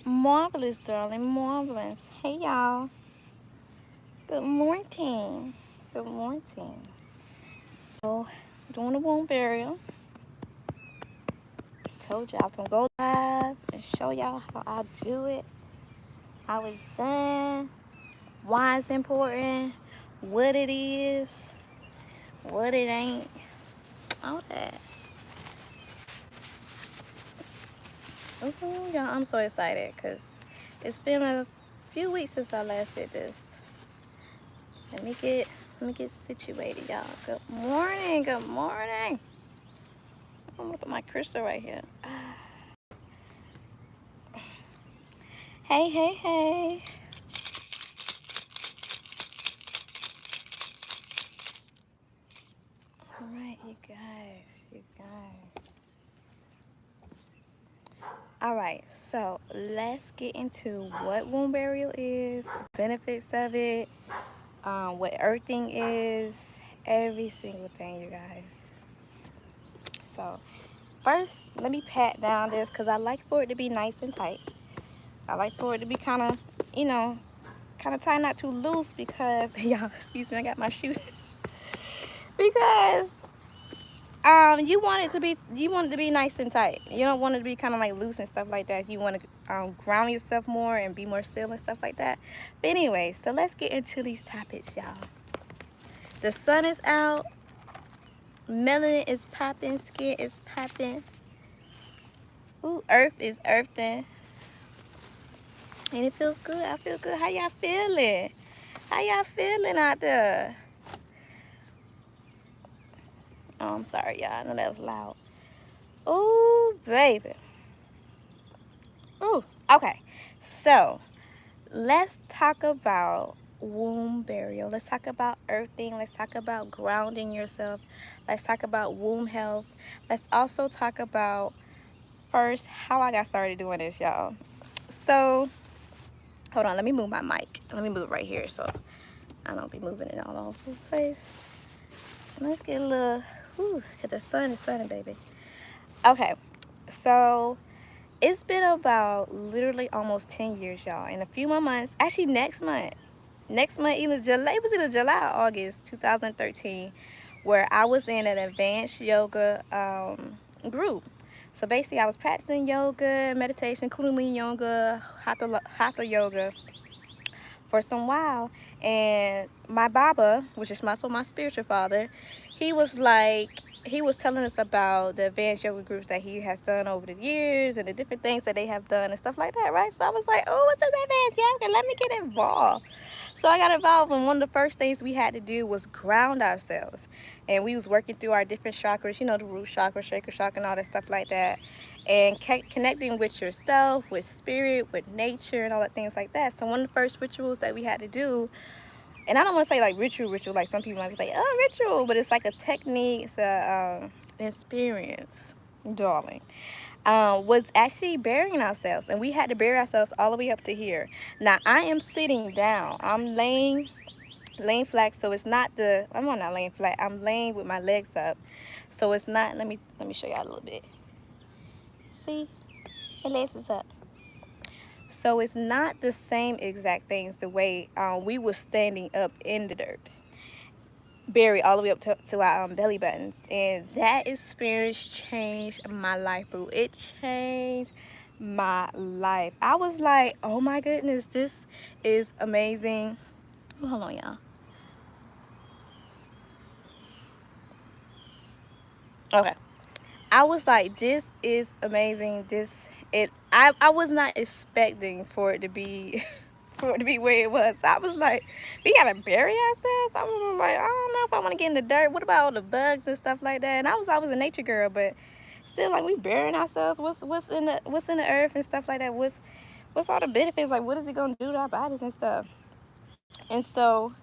Marvelous, darling, marvelous. Hey, y'all. Good morning. Good morning. So, doing the womb burial. Told y'all I was gonna go live and show y'all how I do it, how it's done, why it's important, what it is, what it ain't, all that. Y'all, I'm so excited because it's been a few weeks since I last did this. Let me get situated, y'all. Good morning. Good morning. I'm gonna look at my crystal right here. Hey, hey, hey. All right, you guys. All right, so let's get into what womb burial is, benefits of it, what earthing is, every single thing, you guys. So first, let me pat down this because I like for it to be nice and tight. I like for it to be kind of, kind of tight, not too loose because, y'all, excuse me, I got my shoe. Because you want it to be nice and tight. You don't want it to be kind of like loose and stuff like that. You want to ground yourself more and be more still and stuff like that. But anyway, so let's get into these topics, y'all. The sun is out. Melanin is popping. Skin is popping. Ooh, earth is earthing. And it feels good. I feel good. How y'all feeling? How y'all feeling out there? Oh, I'm sorry, y'all. I know that was loud. Oh, baby. Ooh, okay. So, let's talk about womb burial. Let's talk about earthing. Let's talk about grounding yourself. Let's talk about womb health. Let's also talk about, first, how I got started doing this, y'all. So, hold on. Let me move my mic. Let me move it right here so I don't be moving it all over the place. Let's get a little, because the sun is sunning, baby. Okay, so it's been about literally almost 10 years, y'all. In a few more months, actually next month, either July, it was either July or August 2013, where I was in an advanced yoga group. So basically, I was practicing yoga, meditation, kundalini yoga, hatha yoga for some while, and my Baba, which is my spiritual father, he was telling us about the advanced yoga groups that he has done over the years and the different things that they have done and stuff like that, right? So I was like, oh, what's this advanced yoga? Let me get involved. So I got involved, and one of the first things we had to do was ground ourselves. And we was working through our different chakras, the root chakra, sacral chakra, and all that stuff like that. And connecting with yourself, with spirit, with nature, and all that things like that. So one of the first rituals that we had to do, and I don't want to say like ritual, like some people might be like, oh, ritual, but it's like a technique, it's a experience, darling, was actually burying ourselves. And we had to bury ourselves all the way up to here. Now, I am sitting down. I'm laying flat, so it's not I'm not laying flat. I'm laying with my legs up. So it's not, let me show y'all a little bit. See? My legs is up. So it's not the same exact things the way we were standing up in the dirt, buried all the way up to our belly buttons. And that experience changed my life, boo. It changed my life. I was like, oh my goodness, this is amazing. Hold on, y'all. Okay. I was like, this is amazing. I was not expecting for it to be for it to be where it was. So I was like, we gotta bury ourselves. I was like, I don't know if I want to get in the dirt. What about all the bugs and stuff like that? And I was a nature girl, but still, like, we burying ourselves. What's in the earth and stuff like that? What's all the benefits? Like, what is it gonna do to our bodies and stuff? And so,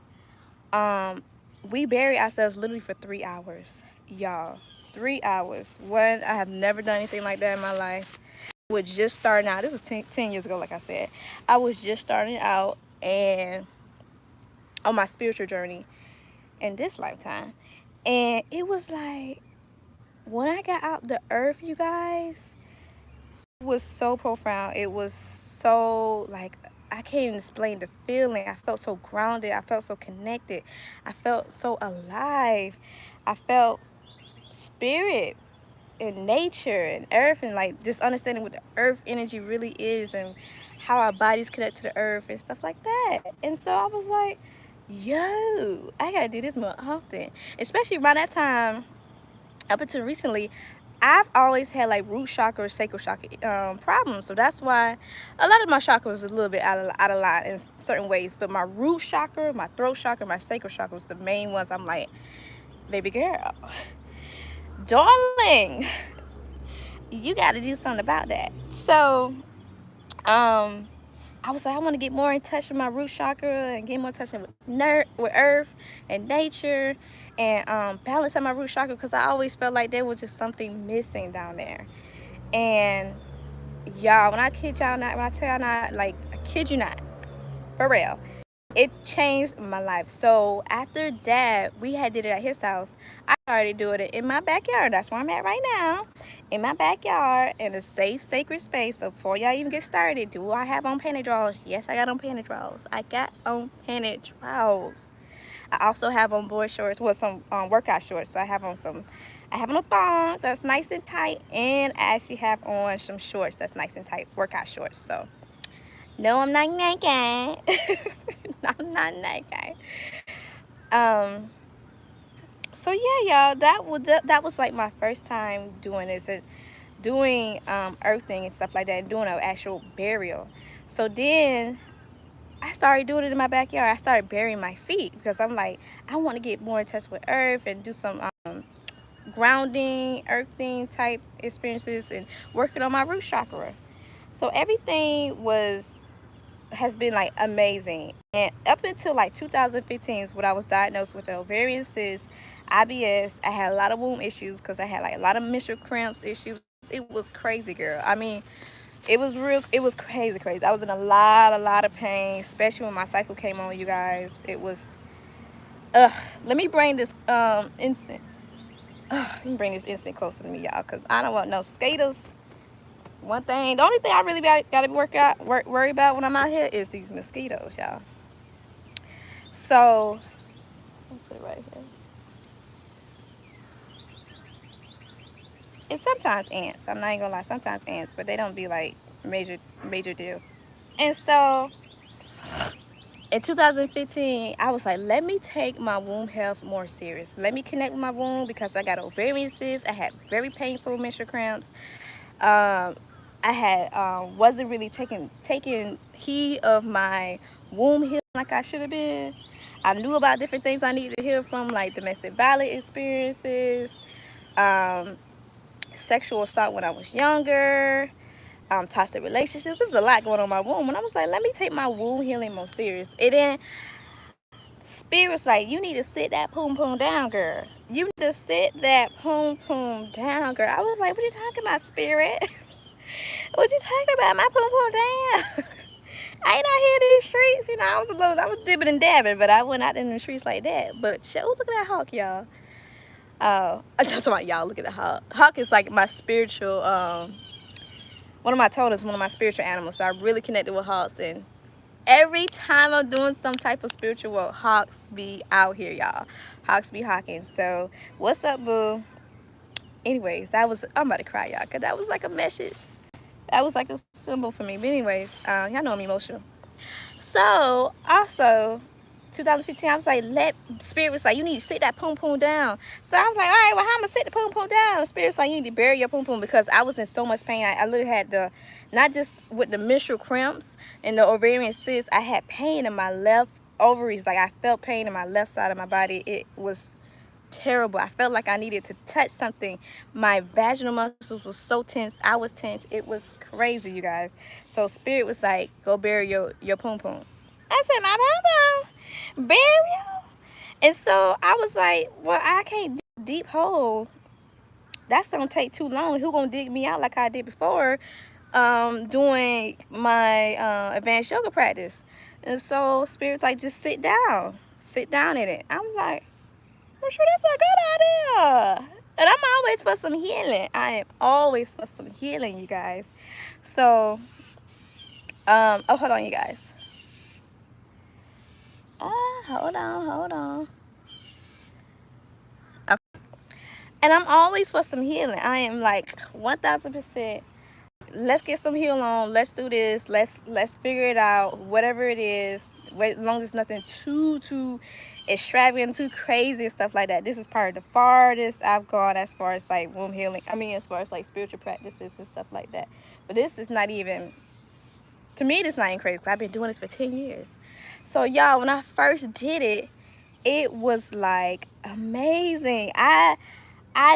we bury ourselves literally for 3 hours, y'all. 3 hours. One, I have never done anything like that in my life. I was just starting out. This was 10 years ago, like I said. I was just starting out and on my spiritual journey in this lifetime. And it was like, when I got out the earth, you guys, it was so profound. It was so like, I can't even explain the feeling. I felt so grounded. I felt so connected. I felt so alive. I felt spirit and nature and earth, and like just understanding what the earth energy really is and how our bodies connect to the earth and stuff like that. And so I was like, yo, I gotta do this more often. Especially around that time, up until recently, I've always had like root chakra or sacral chakra problems. So that's why a lot of my chakras was a little bit out of line in certain ways. But my root chakra, my throat chakra, my sacral chakra was the main ones. I'm like, baby girl, darling, you got to do something about that. So I was like, I want to get more in touch with my root chakra and get more in touch with earth and nature, and balance out my root chakra, because I always felt like there was just something missing down there. And y'all, when I kid y'all not, when I tell y'all not, like, I kid you not, for real, it changed my life. So after that, we had did it at his house. I started doing it in my backyard. That's where I'm at right now, in my backyard, in a safe, sacred space. So before y'all even get started, do I have on panty drawers? Yes, I got on panty drawers. I got on panty drawers. I also have on board shorts, well, some workout shorts. So I have on a thong that's nice and tight, and I actually have on some shorts that's nice and tight, workout shorts. So no, I'm not naked. I'm not naked. So yeah, y'all, that was like my first time doing this, and doing earthing and stuff like that, and doing an actual burial. So then I started doing it in my backyard. I started burying my feet because I'm like, I want to get more in touch with earth and do some grounding, earthing type experiences, and working on my root chakra. So everything has been like amazing. And up until like 2015 is when I was diagnosed with the ovarian cyst, IBS. I had a lot of womb issues because I had like a lot of menstrual cramps issues. It was crazy, girl. I mean, it was crazy. I was in a lot of pain, especially when my cycle came on, you guys. It was, let me bring this instant. Let me bring this instant closer to me, y'all, because I don't want no skaters. The only thing I really gotta worry about when I'm out here is these mosquitoes, y'all. So, I'll put it right here. And sometimes ants. I'm not even gonna lie. Sometimes ants, but they don't be like major deals. And so, in 2015, I was like, let me take my womb health more serious. Let me connect with my womb, because I got ovarian cysts. I had very painful menstrual cramps. I had wasn't really taking heed of my womb healing like I should have been. I knew about different things I needed to heal from, like domestic violence experiences, sexual assault when I was younger, toxic relationships. There was a lot going on in my womb, and I was like, let me take my womb healing more serious. And then Spirit's like, you need to sit that poom poom down, girl. You need to sit that poom poom down, girl. I was like, what you talking about, Spirit? What you talking about? My poom poom down. I ain't out here in these streets. You know, I was dipping and dabbing, but I went out in the streets like that. But look at that hawk, y'all. I just want y'all look at the hawk. Hawk is like my spiritual, one of my totems, one of my spiritual animals. So I really connected with hawks, and every time I'm doing some type of spiritual work, hawks be out here, y'all. Hawks be hawking. So what's up, boo? Anyways, I'm about to cry, y'all, because that was like a message. That was like a symbol for me. But anyways, y'all know I'm emotional. So also 2015, I was like, Spirit was like, you need to sit that poom poom down. So I was like, all right, well, how I'm gonna sit the poom poom down? Spirit's like, you need to bury your poom poom, because I was in so much pain. I literally had not just with the menstrual cramps and the ovarian cysts, I had pain in my left ovaries. Like, I felt pain in my left side of my body. It was terrible. I felt like I needed to touch something. My vaginal muscles were so tense. I was tense. It was crazy, you guys. So Spirit was like, go bury your poom poom. I said, my poom poom? Burial? And so I was like, well, I can't dig a deep hole. That's gonna take too long. Who gonna dig me out like I did before, doing my advanced yoga practice? And so Spirit's like, just sit down in it. I was like, I'm sure that's a good idea. And I'm always for some healing. I am always for some healing, you guys. So Oh, hold on, you guys. Hold on. Okay. And I'm always for some healing. I am like 1000%. Let's get some heal on. Let's do this. Let's figure it out. Whatever it is, as long as it's nothing too extravagant, too crazy and stuff like that. This is part of the farthest I've gone as far as like womb healing. I mean, as far as like spiritual practices and stuff like that. But this is not even, to me, this is not even crazy because I've been doing this for 10 years. So y'all, when I first did it, it was like amazing. I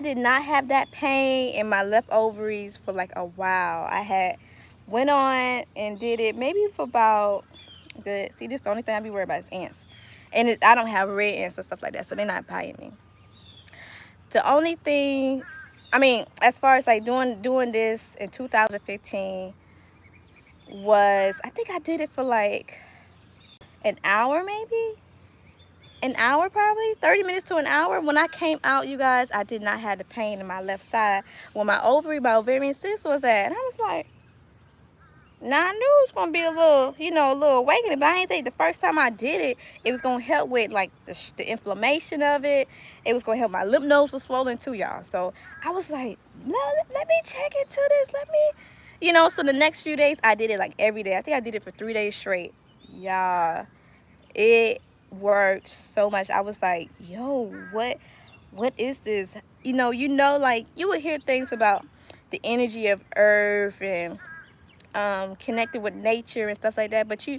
did not have that pain in my left ovaries for like a while. I had went on and did it maybe for about good. See, this is the only thing I be worried about is ants. And I don't have red ants and stuff like that, so they're not biting me. The only thing, I mean, as far as like doing this in 2015 was, I think I did it for like an hour maybe. An hour, probably 30 minutes to an hour. When I came out, you guys, I did not have the pain in my left side where my ovarian cyst was at. And I was like, now I knew it was gonna be a little, a little awakening, but I didn't think the first time I did it, it was gonna help with like the inflammation of it. It was gonna help. My lymph nodes were swollen too, y'all. So I was like, no, let me check into this. Let me, so the next few days I did it like every day. I think I did it for 3 days straight. Y'all, it worked so much. I was like, yo, what is this? Like you would hear things about the energy of earth and connected with nature and stuff like that, but you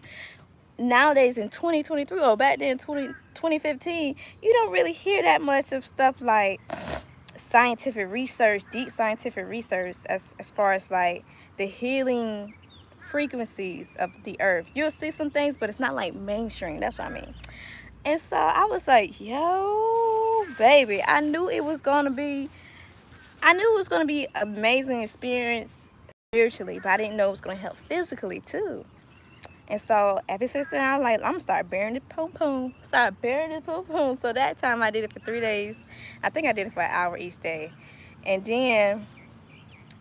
nowadays in 2023 or back then 2015, you don't really hear that much of stuff like scientific research, deep scientific research, as far as like the healing frequencies of the earth. You'll see some things, but it's not like mainstream. That's what I mean. And so I was like, yo, baby, I knew it was gonna be amazing experience spiritually, but I didn't know it was gonna help physically too. And so ever since then, I'm like, I'm gonna start bearing the pom pom. So that time I did it for 3 days. I think I did it for an hour each day. And then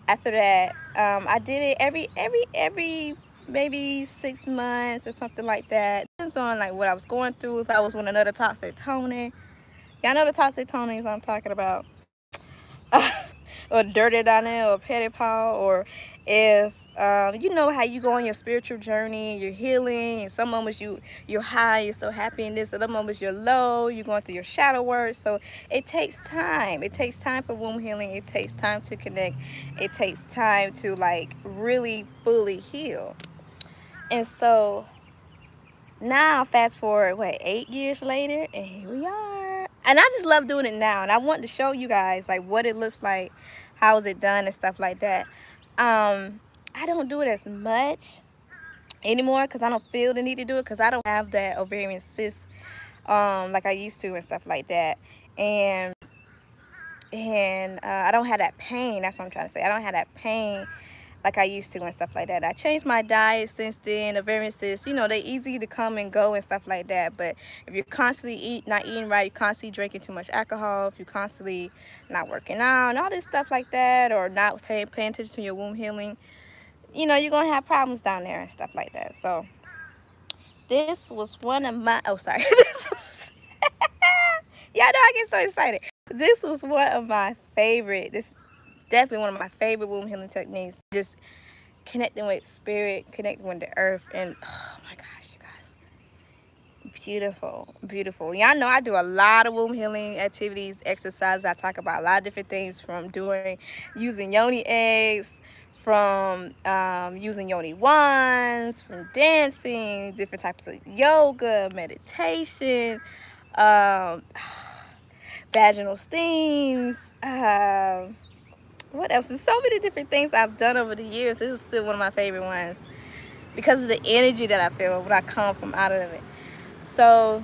after that, I did it every maybe 6 months or something like that. Depends on like what I was going through. If I was on another toxic toning, y'all know the toxic tonings I'm talking about, or dirty diner or petty paw, or if you know how you go on your spiritual journey, you're healing, and some moments you're high, you're so happy, and this other moments you're low, you're going through your shadow work. So it takes time. It takes time for womb healing. It takes time to connect. It takes time to like really fully heal. And so now fast forward 8 years later, and here we are. And I just love doing it now, and I want to show you guys like what it looks like, how is it done and stuff like that. I don't do it as much anymore because I don't feel the need to do it, because I don't have that ovarian cyst like I used to and stuff like that. And I don't have that pain. That's what I'm trying to say. I don't have that pain like I used to and stuff like that. I changed my diet since then. Ovarian cysts, they easy to come and go and stuff like that. But if you're constantly not eating right, you're constantly drinking too much alcohol, if you're constantly not working out and all this stuff like that, or not paying attention to your womb healing, you're going to have problems down there and stuff like that. So this was one of my, oh, sorry. Y'all know I get so excited. This was one of my favorite, this is definitely one of my favorite womb healing techniques. Just connecting with spirit, connecting with the earth, and oh my gosh, you guys, beautiful. Y'all know I do a lot of womb healing activities, exercises. I talk about a lot of different things, from using yoni eggs, from using yoni wands, from dancing, different types of yoga, meditation, vaginal steams, what else? There's so many different things I've done over the years. This is still one of my favorite ones because of the energy that I feel when I come from out of it. So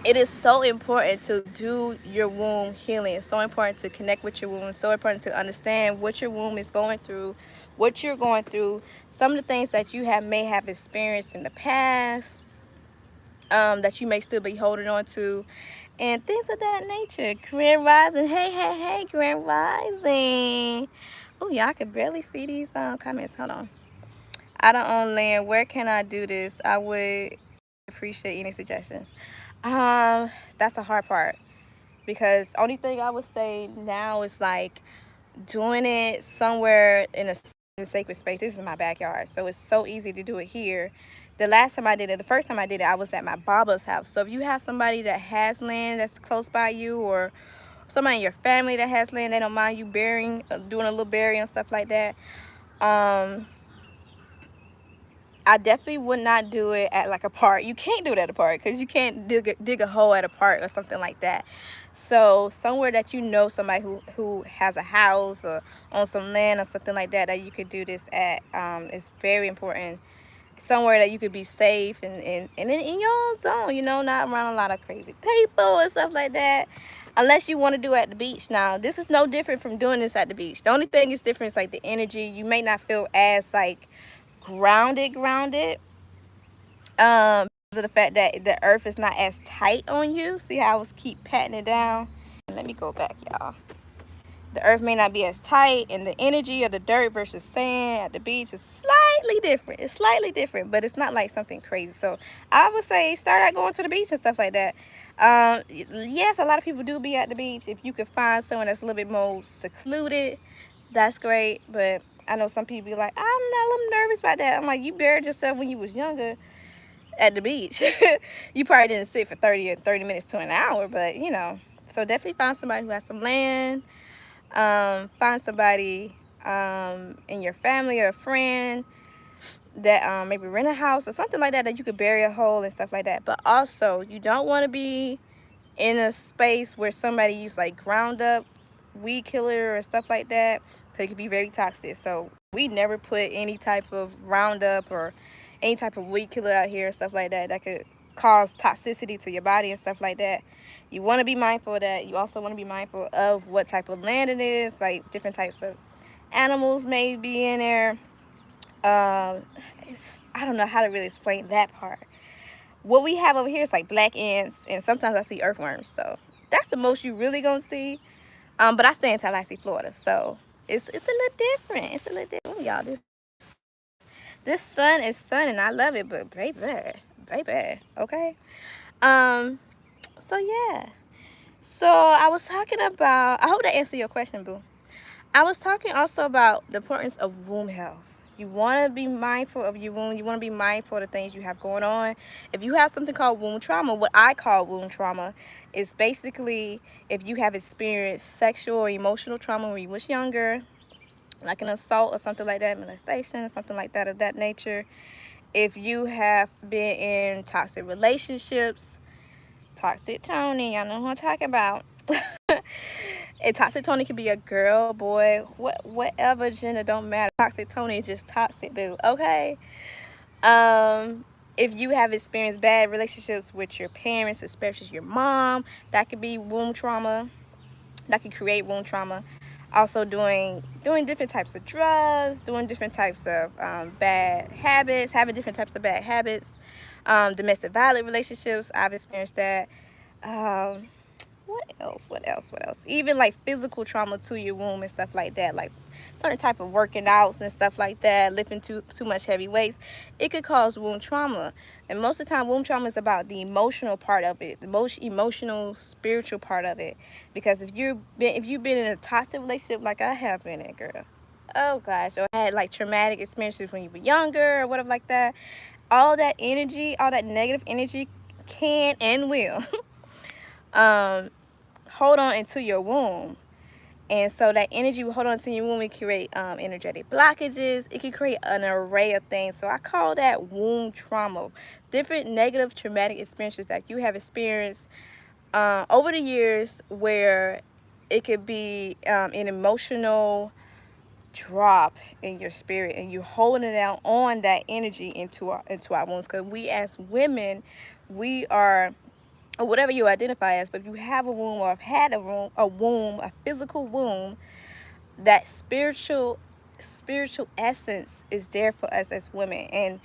it is so important to do your womb healing. It's so important to connect with your womb. It's so important to understand what your womb is going through, what you're going through, some of the things that you may have experienced in the past, that you may still be holding on to, and things of that nature. Grand Rising. Hey, Grand Rising. Oh, y'all can barely see these comments. Hold on. I don't own land. Where can I do this? I would appreciate any suggestions. That's the hard part, because only thing I would say now is like doing it somewhere in a sacred space. This is my backyard, so it's so easy to do it here. The last time I did it, the first time I did it, I was at my Baba's house. So if you have somebody that has land that's close by you, or somebody in your family that has land, they don't mind you burying, doing a little burying and stuff like that. I definitely would not do it at like a park. You can't do it at a park because you can't dig a hole at a park or something like that. So somewhere that you know somebody who has a house or on some land or something like that that you could do this at is very important. Somewhere that you could be safe and in your own zone, you know, not around a lot of crazy people and stuff like that. Unless you want to do it at the beach. Now, this is no different from doing this at the beach. The only thing is different is like the energy. You may not feel as like grounded because of the fact that the earth is not as tight on you. See how I was keep patting it down? Let me go back, y'all. The earth may not be as tight, and the energy of the dirt versus sand at the beach is slightly different. It's slightly different, but it's not like something crazy. So I would say start out going to the beach and stuff like that. Yes, a lot of people do be at the beach. If you could find someone that's a little bit more secluded, that's great. But I know some people be like, I'm nervous about that. I'm like, you buried yourself when you was younger at the beach. You probably didn't sit for 30 minutes to an hour, but you know. So definitely find somebody who has some land. Find somebody in your family or a friend that maybe rent a house or something like that that you could bury a hole and stuff like that. But also, you don't want to be in a space where somebody used like ground up weed killer or stuff like that, because it can be very toxic. So we never put any type of roundup or any type of weed killer out here and stuff like that that could cause toxicity to your body and stuff like that. You want to be mindful of that. You also want to be mindful of what type of land it is, like different types of animals may be in there. I don't know how to really explain that part. What we have over here is like black ants, and sometimes I see earthworms. So that's the most you really gonna see. But I stay in Tallahassee, Florida, so it's a little different. It's a little different, oh, y'all. This sun is sunning. I love it, but baby, okay. So yeah. So I was talking about. I hope that answered your question, boo. I was talking also about the importance of womb health. You want to be mindful of your womb. You want to be mindful of the things you have going on. If you have something called womb trauma, what I call womb trauma is basically if you have experienced sexual or emotional trauma when you was younger, like an assault or something like that, molestation or something like that of that nature. If you have been in toxic relationships, toxic Tony, y'all know who I'm talking about. And toxic Tony can be a girl, boy, whatever gender, don't matter. Toxic Tony is just toxic, dude. Okay. If you have experienced bad relationships with your parents, especially your mom, that could be womb trauma. That can create womb trauma. Also doing different types of drugs, doing different types of bad habits, having different types of bad habits. Domestic violent relationships, I've experienced that. What else? Even like physical trauma to your womb and stuff like that, like certain type of working outs and stuff like that, lifting too much heavy weights, it could cause womb trauma. And most of the time, womb trauma is about the emotional part of it, the most emotional, spiritual part of it. Because if you've been in a toxic relationship like I have been in, girl, oh gosh, or had like traumatic experiences when you were younger or whatever like that, all that energy, all that negative energy can and will hold on into your womb. And so that energy will hold on to your womb. It create energetic blockages. It can create an array of things. So I call that womb trauma. Different negative traumatic experiences that you have experienced over the years, where it could be an emotional drop in your spirit, and you're holding it down on that energy into our wombs. Because we as women, we are, or whatever you identify as, but if you have a womb or have had a physical womb, that spiritual essence is there for us as women. And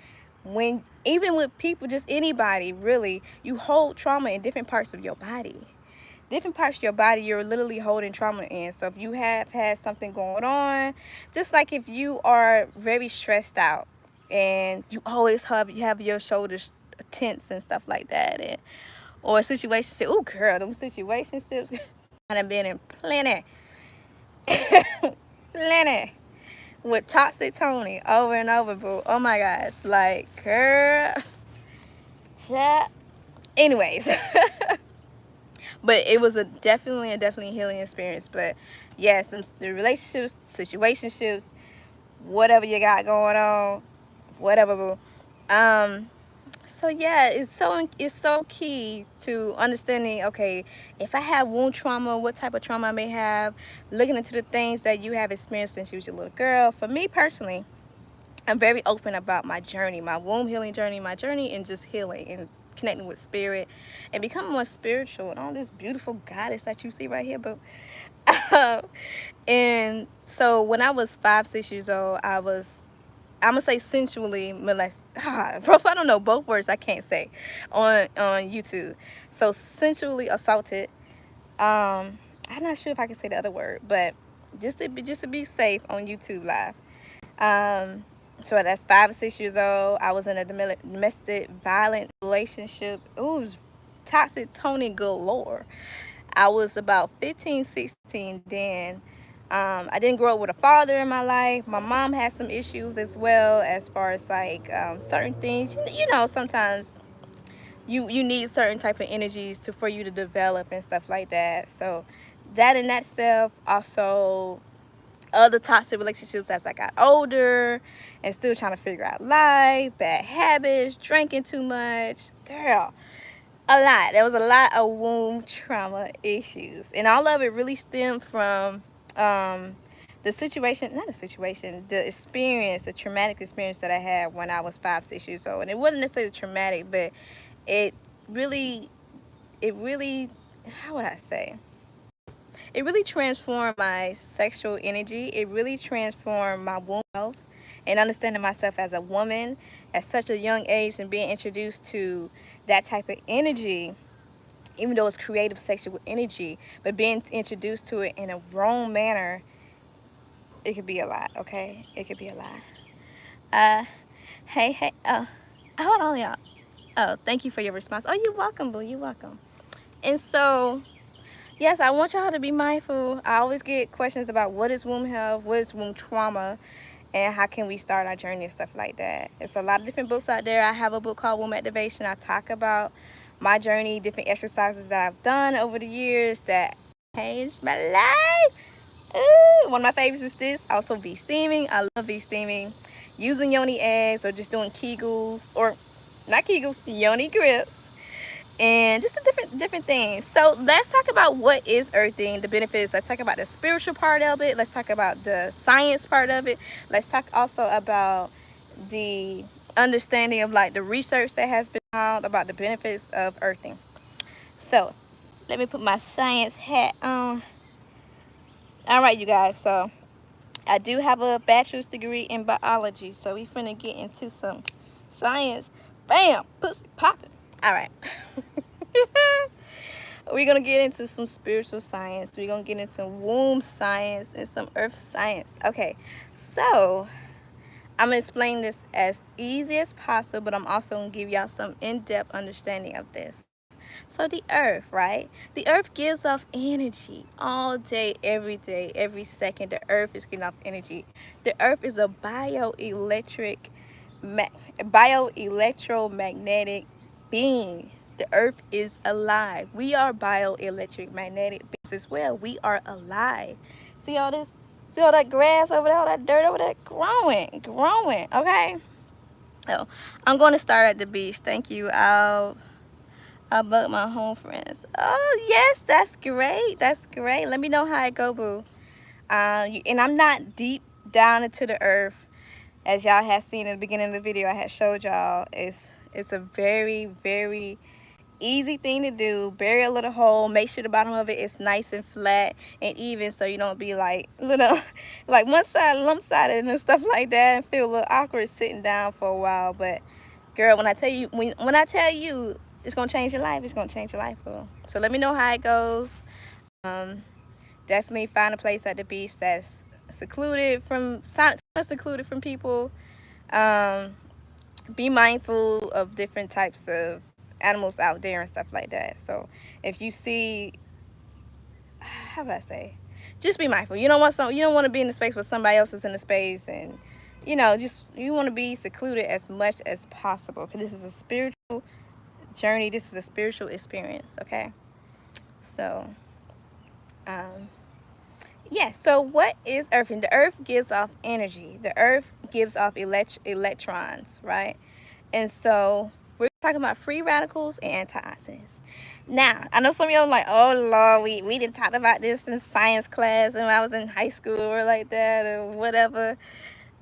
when, even with people, just anybody really, you hold trauma in different parts of your body. Different parts of your body, you're literally holding trauma in. So if you have had something going on, just like if you are very stressed out, and you always have your shoulders tense and stuff like that, and or situationships. Oh, girl, them situationships. I done been in plenty, plenty with toxic Tony over and over, boo. Oh my gosh, like, girl, yeah. Anyways, but it was a definitely healing experience. But yes, the relationships, situationships, whatever you got going on, whatever, boo. So yeah, it's so key to understanding, okay, if I have wound trauma, what type of trauma I may have, looking into the things that you have experienced since you was a little girl. For me personally, I'm very open about my journey, my womb healing journey, my journey and just healing and connecting with spirit and becoming more spiritual and all this beautiful goddess that you see right here, but and so when I was 5, 6 years old, I'm gonna say sensually molested. Bro, I don't know both words. I can't say on YouTube. So sensually assaulted. I'm not sure if I can say the other word, but just to be safe on YouTube Live. So that's 5 or 6 years old. I was in a domestic violent relationship. Ooh, it was toxic Tony galore. I was about 15, 16 then. I didn't grow up with a father in my life. My mom had some issues as well, as far as like certain things. You know, sometimes you need certain type of energies for you to develop and stuff like that. So that in that self, also other toxic relationships as I got older and still trying to figure out life, bad habits, drinking too much. Girl, a lot. There was a lot of womb trauma issues, and all of it really stemmed from the situation, not the situation, the experience, the traumatic experience that I had when I was 5, 6 years old. And it wasn't necessarily traumatic, but it really, how would I say? It really transformed my sexual energy. It really transformed my womb health and understanding myself as a woman at such a young age and being introduced to that type of energy, even though it's creative sexual energy, but being introduced to it in a wrong manner, it could be a lot, okay? It could be a lot. Hey, hold on, y'all. Oh, thank you for your response. Oh, you're welcome, boo. You're welcome. And so, yes, I want y'all to be mindful. I always get questions about what is womb health, what is womb trauma, and how can we start our journey and stuff like that. It's a lot of different books out there. I have a book called Womb Activation. I talk about my journey, different exercises that I've done over the years that changed my life. Ooh, one of my favorites is this. Also, bee steaming. I love bee steaming. Using yoni eggs or just doing Kegels, or not Kegels, yoni grips, and just a different things. So let's talk about what is earthing, the benefits. Let's talk about the spiritual part of it. Let's talk about the science part of it. Let's talk also about the understanding of like the research that has been found about the benefits of earthing. So let me put my science hat on. All right, you guys, so I do have a bachelor's degree in biology, so we finna get into some science. Bam, pussy popping. All right. We're gonna get into some spiritual science. We're gonna get into womb science and some earth science. Okay, so I'm gonna explain this as easy as possible, but I'm also gonna give y'all some in-depth understanding of this. So the earth, right? The earth gives off energy all day, every second. The earth is giving off energy. The earth is a bioelectromagnetic being. The earth is alive. We are bioelectric magnetic beings as well. We are alive. See all this? See all that grass over there, all that dirt over there? Growing, okay? So I'm going to start at the beach. Thank you. I'll bug my home friends. Oh, yes, that's great. That's great. Let me know how it go, boo. And I'm not deep down into the earth. As y'all had seen in the beginning of the video, I had showed y'all. It's a very easy thing to do. Bury a little hole. Make sure the bottom of it is nice and flat and even, so you don't be like little, like one side lump-sided and stuff like that, and feel a little awkward sitting down for a while. But girl, when I tell you, when I tell you it's gonna change your life, it's gonna change your life, girl. So let me know how it goes. Definitely find a place at the beach that's secluded from people. Be mindful of different types of animals out there and stuff like that. So if you see, how would I say, just be mindful. You don't want to be in the space where somebody else is in the space, and just you want to be secluded as much as possible, because this is a spiritual journey. This is a spiritual experience. Okay, so um yeah, so what is earthing? The earth gives off energy. The earth gives off electrons, right? And so we're talking about free radicals and antioxidants. Now, I know some of y'all are like, oh Lord, we didn't talk about this in science class and when I was in high school or like that or whatever.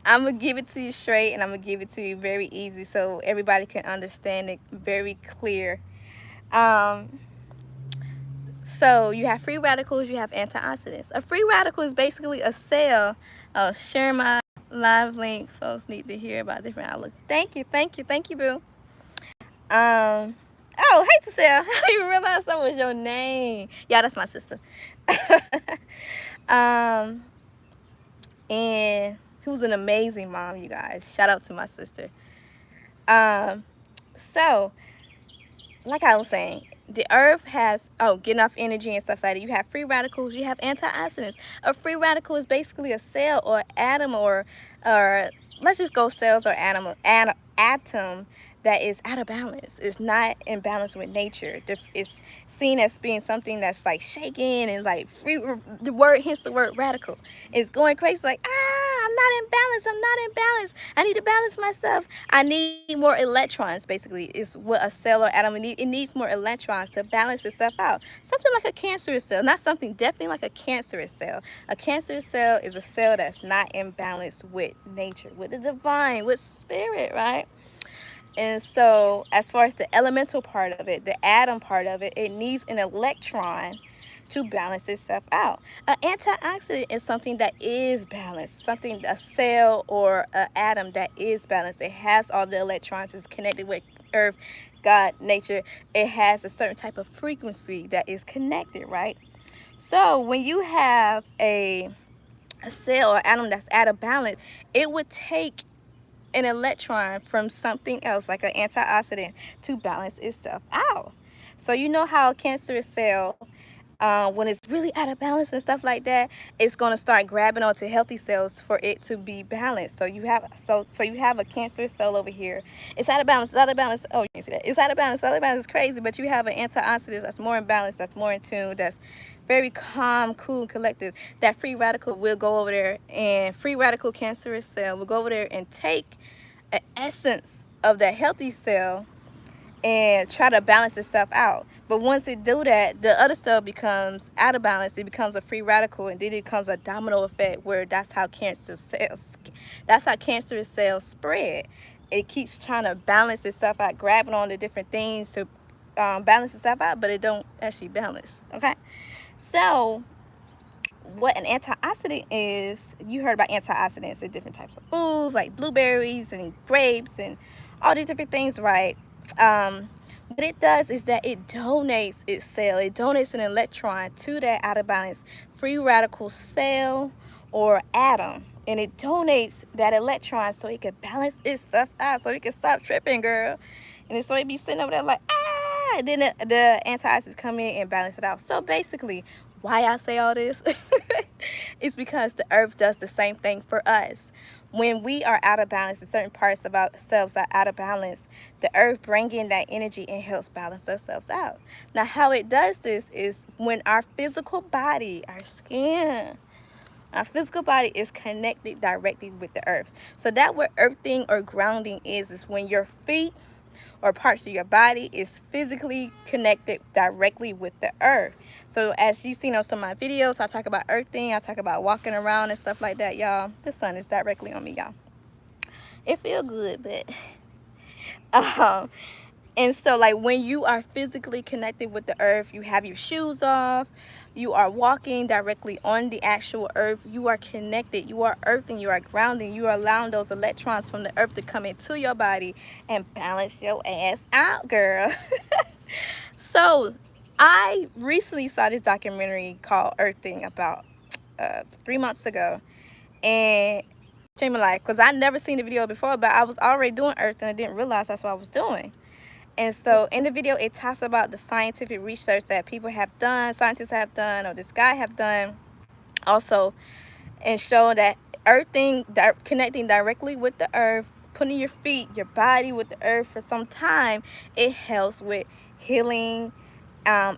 I'm going to give it to you straight, and I'm going to give it to you very easy so everybody can understand it very clear. Um, so you have free radicals, you have antioxidants. A free radical is basically a cell. Oh, share my live link. Folks need to hear about different outlooks. Thank you, thank you, thank you, boo. Oh, hey, Tasel. I didn't even realize that was your name. Yeah, that's my sister. um, and who's an amazing mom, you guys. Shout out to my sister. So like I was saying, the earth has getting off energy and stuff like that. You have free radicals, you have antioxidants. A free radical is basically a cell or atom, or let's just go cells or atom that is out of balance. It's not in balance with nature. It's seen as being something that's like shaking and like the word, hence the word radical. It's going crazy like, I'm not in balance. I'm not in balance. I need to balance myself. I need more electrons, basically, is what a cell or atom needs. It needs more electrons to balance itself out. Something like a cancerous cell. Not something, definitely like a cancerous cell. A cancerous cell is a cell that's not in balance with nature, with the divine, with spirit, right? And so as far as the elemental part of it, the atom part of it, it needs an electron to balance itself out. An antioxidant is something that is balanced, something, a cell or an atom that is balanced. It has all the electrons, it's connected with earth, God, nature. It has a certain type of frequency that is connected, right? So when you have a cell or atom that's out of balance, it would take an electron from something else, like an antioxidant, to balance itself out. So you know how a cancerous cell, when it's really out of balance and stuff like that, it's going to start grabbing onto healthy cells for it to be balanced. So you have you have a cancerous cell over here. It's out of balance. It's out of balance. Oh, you can see that. It's out of balance. Out of balance. It's crazy. But you have an antioxidant that's more in balance. That's more in tune. That's very calm, cool, collective. That free radical will go over there, and free radical cancerous cell will go over there and take an essence of that healthy cell and try to balance itself out. But once it do that, the other cell becomes out of balance. It becomes a free radical, and then it becomes a domino effect, where that's how cancerous cells spread. It keeps trying to balance itself out, grabbing on to different things to balance itself out, but it don't actually balance. Okay, so what an antioxidant is, you heard about antioxidants in different types of foods like blueberries and grapes and all these different things, right? What it does is that it donates its cell, it donates an electron to that out of balance free radical cell or atom, and it donates that electron so it can balance itself out, so it can stop tripping, girl. And then so it be sitting over there like, and then the antioxidants come in and balance it out. So basically, why I say all this is because the earth does the same thing for us. When we are out of balance and certain parts of ourselves are out of balance, the earth brings in that energy and helps balance ourselves out. Now, how it does this is when our physical body, our skin, our physical body is connected directly with the earth. So that what earthing or grounding is when your feet or parts of your body is physically connected directly with the earth. So as you've seen on some of my videos, I talk about earthing, I talk about walking around and stuff like that, y'all. The sun is directly on me, y'all. It feels good, but and so like when you are physically connected with the earth, you have your shoes off, you are walking directly on the actual earth, you are connected, you are earthing, you are grounding, you are allowing those electrons from the earth to come into your body and balance your ass out, girl. So I recently saw this documentary called Earthing about 3 months ago, and streaming life, because I never seen the video before, but I was already doing earth and I didn't realize that's what I was doing. And so in the video, it talks about the scientific research that people have done, scientists have done, or this guy have done also, and show that earthing, connecting directly with the earth, putting your feet, your body with the earth for some time, it helps with healing,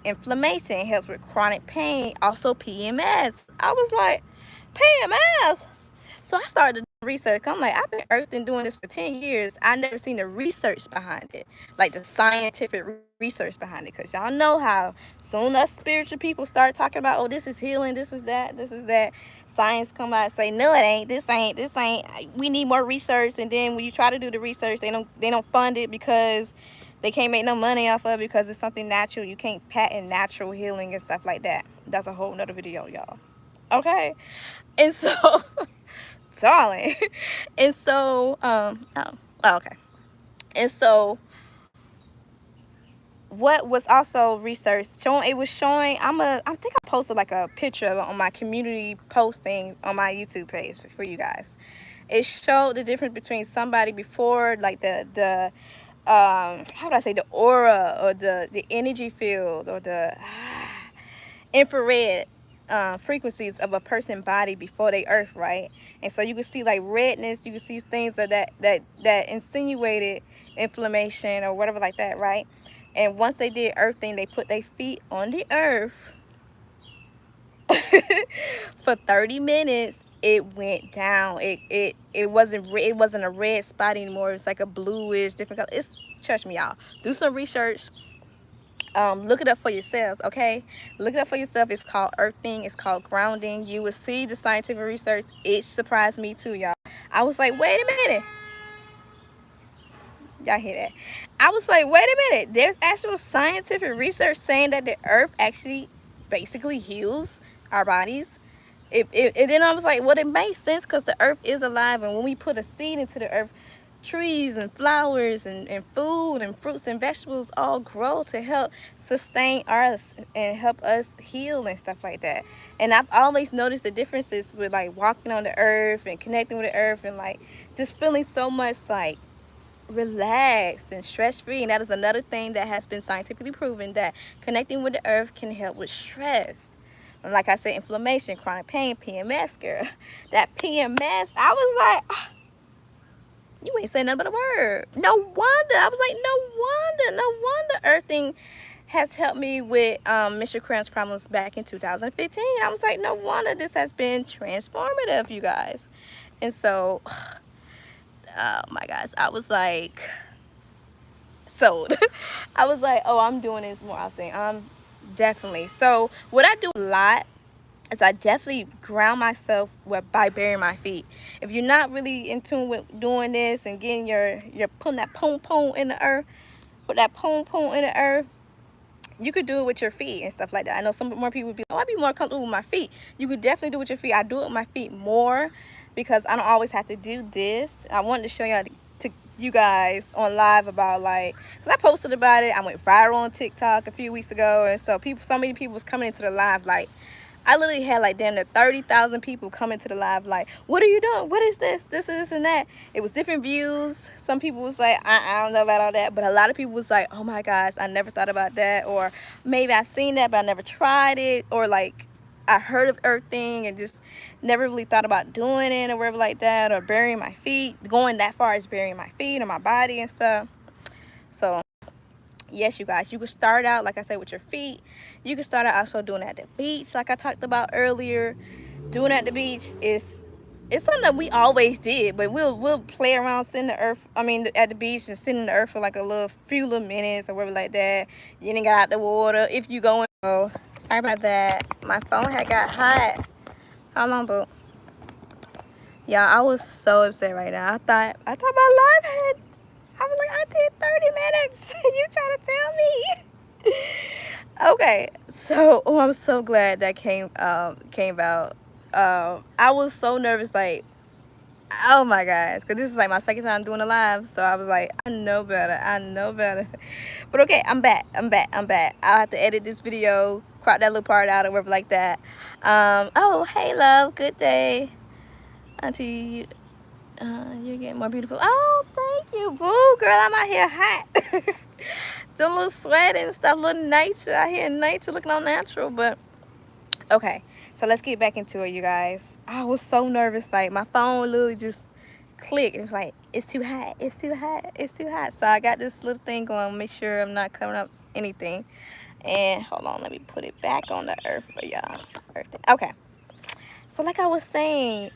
inflammation, it helps with chronic pain, also PMS. I was like, PMS? So I started to do research. I'm like, I've been earthing doing this for 10 years. I never seen the research behind it, like the scientific research behind it. Because y'all know how soon us spiritual people start talking about, oh, this is healing, this is that, this is that, science come out and say, no, it ain't, this ain't, we need more research. And then when you try to do the research, they don't fund it because they can't make no money off of it, because it's something natural. You can't patent natural healing and stuff like that. That's a whole nother video, y'all. Okay? And so darling. And so okay. And so what was also researched showing, it was showing, I think I posted like a picture of it on my community posting on my YouTube page for you guys. It showed the difference between somebody before, like the how would I say, the aura, or the energy field, or the infrared frequencies of a person's body before they earth, right? And so you can see like redness, you can see things that insinuated inflammation or whatever like that, right? And once they did earthing, they put their feet on the earth for 30 minutes. It went down. It wasn't a red spot anymore. It's like a bluish, different color. It's, trust me, y'all, do some research. Look it up for yourselves, okay? Look it up for yourself. It's called earthing. It's called grounding. You will see the scientific research. It surprised me too, y'all. I was like, wait a minute. Y'all hear that? I was like, wait a minute. There's actual scientific research saying that the earth actually basically heals our bodies. And then I was like, well, it makes sense, because the earth is alive. And when we put a seed into the earth, trees and flowers and food and fruits and vegetables all grow to help sustain us and help us heal and stuff like that. And I've always noticed the differences with like walking on the earth and connecting with the earth, and like just feeling so much like relaxed and stress-free. And that is another thing that has been scientifically proven, that connecting with the earth can help with stress. And like I said, inflammation, chronic pain, PMS, girl. That PMS, I was like, you ain't saying nothing but a word. No wonder. I was like, no wonder earthing has helped me with menstrual cramps problems back in 2015. I was like, no wonder this has been transformative, you guys. And so, oh my gosh, I was like, sold. I was like, oh, I'm doing this more often. Definitely. So what I do a lot is I definitely ground myself by burying my feet. If you're not really in tune with doing this and getting you're putting that poom poom in the earth, put that poom poom in the earth, you could do it with your feet and stuff like that. I know some more people would be, oh, I'd be more comfortable with my feet. You could definitely do it with your feet. I do it with my feet more because I don't always have to do this. I wanted to show y'all to you guys on live about, like, because I posted about it. I went viral on TikTok a few weeks ago, and so so many people was coming into the live, like, I literally had like damn near 30,000 people coming to the live like, what are you doing? What is this? This and that. It was different views. Some people was like, I don't know about all that. But a lot of people was like, oh my gosh, I never thought about that. Or maybe I've seen that, but I never tried it. Or like, I heard of earthing and just never really thought about doing it or whatever like that. Or burying my feet, going that far as burying my feet or my body and stuff. So yes, you guys, you can start out, like I said, with your feet. You can start out also doing it at the beach, like I talked about earlier. Doing it at the beach is, it's something that we always did, but we'll play around sitting the earth, at the beach, and sitting in the earth for like a few little minutes or whatever like that. You didn't get out the water if you going. Oh, sorry about that. My phone had got hot. How long, boo? Y'all, I was so upset right now. I thought my live had, I was like, I did 30 minutes. You trying to tell me? Okay, so I'm so glad that came out. I was so nervous, like, oh my gosh, because this is like my second time doing a live, so I was like, I know better. But okay, I'm back. I'll have to edit this video, crop that little part out or whatever like that. Oh, hey love, good day, auntie. You're getting more beautiful. Oh, thank you, boo. Girl, I'm out here hot. Doing a little sweat and stuff, a little nature out here in nature, looking all natural. But okay, so let's get back into it, you guys. I was so nervous. Like, my phone literally just clicked. It was like, it's too hot. It's too hot. It's too hot. So I got this little thing going. Make sure I'm not covering up anything. And hold on, let me put it back on the earth for y'all. Okay. So like I was saying,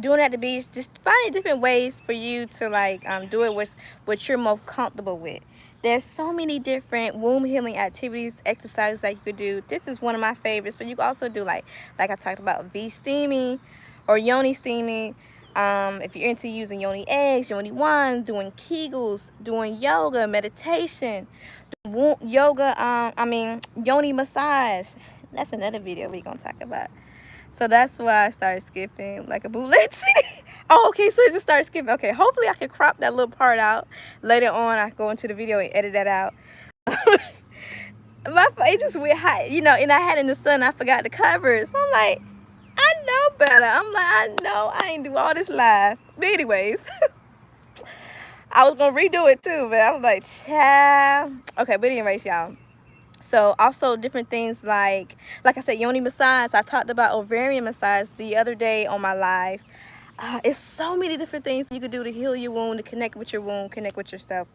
doing it at the beach, just finding different ways for you to like do it with what you're most comfortable with. There's so many different womb healing activities, exercises that you could do. This is one of my favorites, but you can also do like I talked about, V steaming or yoni steaming. If you're into using yoni eggs, yoni wands, doing kegels, doing yoga, meditation, yoni massage. That's another video we're gonna talk about. So that's why I started skipping like a bootleg. Oh, okay, so it just started skipping. Okay, hopefully I can crop that little part out. Later on, I go into the video and edit that out. It just went hot, you know, and I had in the sun, I forgot to cover it. So I'm like, I know better. I'm like, I know I ain't do all this live. But anyways, I was going to redo it too, but I was like, child. Okay, but anyways, y'all. So also different things like I said, yoni massage. I talked about ovarian massage the other day on my live. It's so many different things you could do to heal your womb, to connect with your womb, connect with yourself,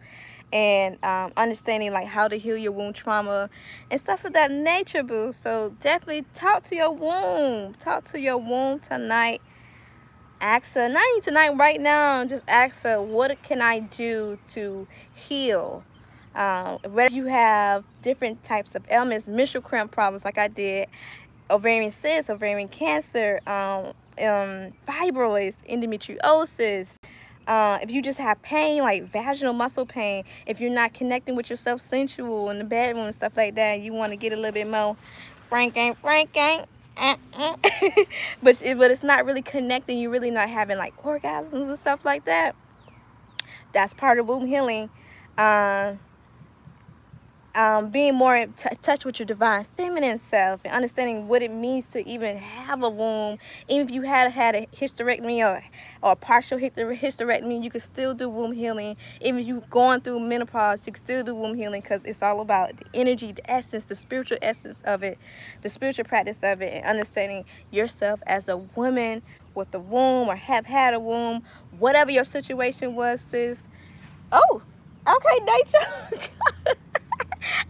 and understanding like how to heal your womb trauma and stuff of that nature, boo. So definitely talk to your womb. Talk to your womb tonight. Ask her, not even tonight, right now, just ask her, what can I do to heal? Whether you have different types of ailments, menstrual cramp problems like I did, ovarian cysts, ovarian cancer, fibroids, endometriosis, if you just have pain like vaginal muscle pain, if you're not connecting with yourself sensual in the bedroom and stuff like that, you want to get a little bit more franking, but it's not really connecting, you're really not having like orgasms and stuff like that. That's part of womb healing. Being more in touch with your divine feminine self and understanding what it means to even have a womb. Even if you had a hysterectomy or a partial hysterectomy, you can still do womb healing. Even if you're going through menopause, you can still do womb healing, because it's all about the energy, the essence, the spiritual essence of it, the spiritual practice of it, and understanding yourself as a woman with a womb or have had a womb, whatever your situation was, sis. Oh, okay, nature.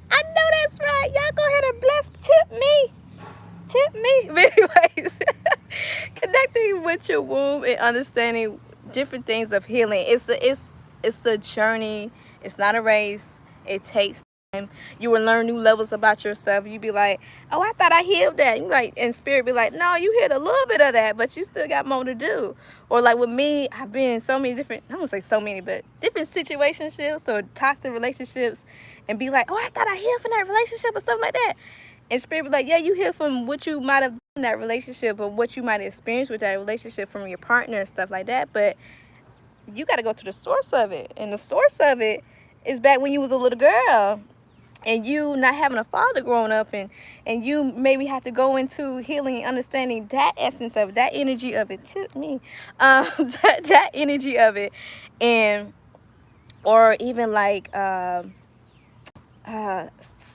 I know that's right. Y'all go ahead and tip me. But anyways, connecting with your womb and understanding different things of healing. It's a journey. It's not a race. It takes time. You will learn new levels about yourself. You be like, oh, I thought I healed that. You like, and spirit be like, no, you hit a little bit of that, but you still got more to do. Or like with me, I've been in so many different, I don't say so many, but different situationships or toxic relationships, and be like, oh, I thought I healed from that relationship or something like that. And spirit be like, yeah, you healed from what you might have done in that relationship or what you might have experienced with that relationship from your partner and stuff like that. But you got to go to the source of it. And the source of it is back when you was a little girl and you not having a father growing up, and you maybe have to go into healing and understanding that essence of it, that energy of it. Tip me. That energy of it. And or even like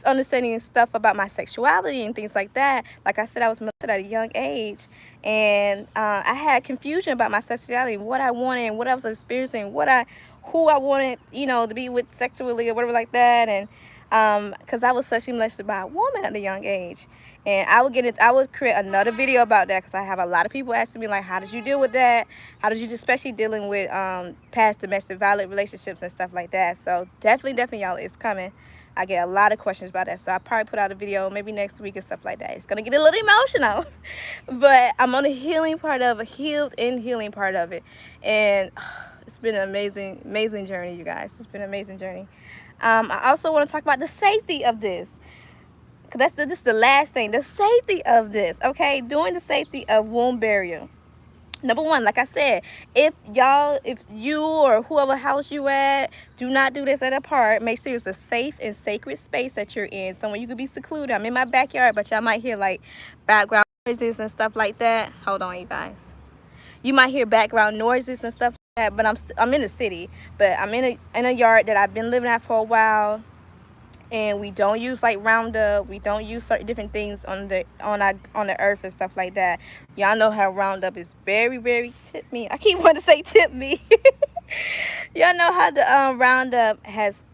understanding stuff about my sexuality and things like that. Like I said, I was molested at a young age, and I had confusion about my sexuality, what I wanted and what I was experiencing, who I wanted, you know, to be with sexually or whatever like that. And because I was sexually molested by a woman at a young age. And I would create another video about that, because I have a lot of people asking me like, how did you deal with that? How did you, especially dealing with past domestic violent relationships and stuff like that. So definitely y'all, it's coming. I get a lot of questions about that, so I'll probably put out a video maybe next week and stuff like that. It's gonna get a little emotional, but I'm on the healing part of it, healing part of it, and it's been an amazing journey, you guys. It's been an amazing journey. I also want to talk about the safety of this, because this is the last thing, the safety of this. Okay, doing the safety of womb burial. Number one, like I said, if you or whoever house you at, do not do this at a park. Make sure it's a safe and sacred space that you're in, somewhere you could be secluded. I'm in my backyard, but y'all might hear like background noises and stuff like that. Hold on, you guys. You might hear background noises and stuff like that, but I'm in the city, but I'm in a yard that I've been living at for a while, and we don't use like Roundup. We don't use certain different things on the earth and stuff like that. Y'all know how Roundup is very, very tip me. I keep wanting to say tip me. Y'all know how the Roundup has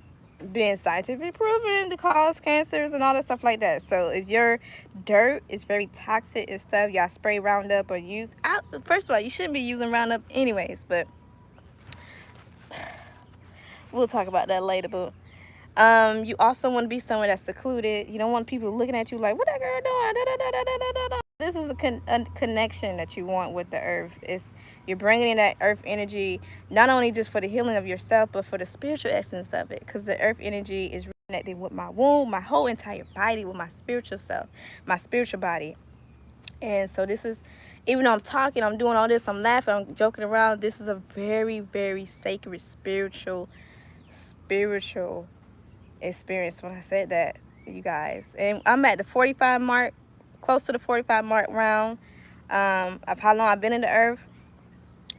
been scientifically proven to cause cancers and all that stuff like that. So if your dirt is very toxic and stuff, y'all spray Roundup or use out. First of all, you shouldn't be using Roundup anyways, but we'll talk about that later. But you also want to be somewhere that's secluded. You don't want people looking at you like, what that girl doing? Da, da, da, da, da, da, da. This is a connection that you want with the earth. You're bringing in that earth energy, not only just for the healing of yourself, but for the spiritual essence of it. Because the earth energy is connected with my womb, my whole entire body, with my spiritual self, my spiritual body. And so this is, even though I'm talking, I'm doing all this, I'm laughing, I'm joking around, this is a very, very sacred spiritual experience when I said that, you guys. And I'm at the 45 mark, close to the 45 mark round of how long I've been in the earth.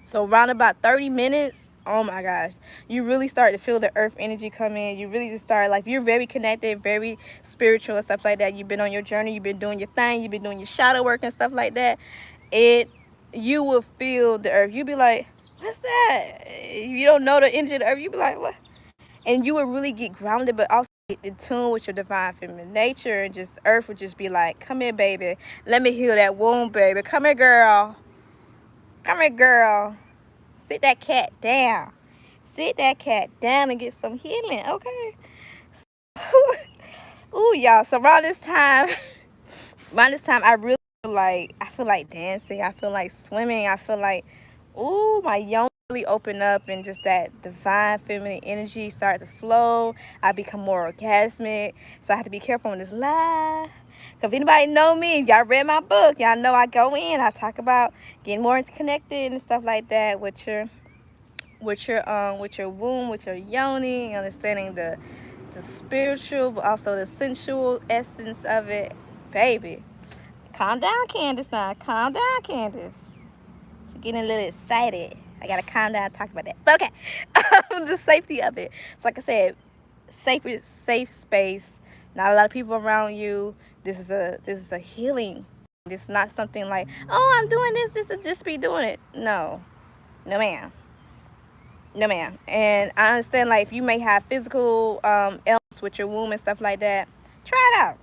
So around about 30 minutes, oh my gosh, you really start to feel the earth energy come in. You really just start, like, you're very connected, very spiritual and stuff like that. You've been on your journey, you've been doing your thing, you've been doing your shadow work and stuff like that. You will feel the earth. You'll be like, what's that? If you don't know the energy of the earth, you'll be like, what? And you will really get grounded, but also get in tune with your divine feminine nature, and just earth would just be like, come here, baby, let me heal that womb, baby. Come here, girl. Come here, girl. Sit that cat down. Sit that cat down and get some healing, okay? Ooh, y'all. So around this time, I really feel like dancing. I feel like swimming. I feel like, ooh, my yoni really open up, and just that divine feminine energy start to flow. I become more orgasmic. So I have to be careful on this live. Because if anybody know me, if y'all read my book, y'all know I go in. I talk about getting more connected and stuff like that with your womb, with your yoni, understanding the spiritual, but also the sensual essence of it. Baby, calm down, Candace. Now, calm down, Candace. She's getting a little excited. I gotta calm down and talk about that. But okay, the safety of it. So like I said, safe space. Not a lot of people around you. This is a healing. This is not something like, oh, I'm doing this. This is just be doing it. No, ma'am. No, ma'am. And I understand, like, if you may have physical ailments with your womb and stuff like that, try it out.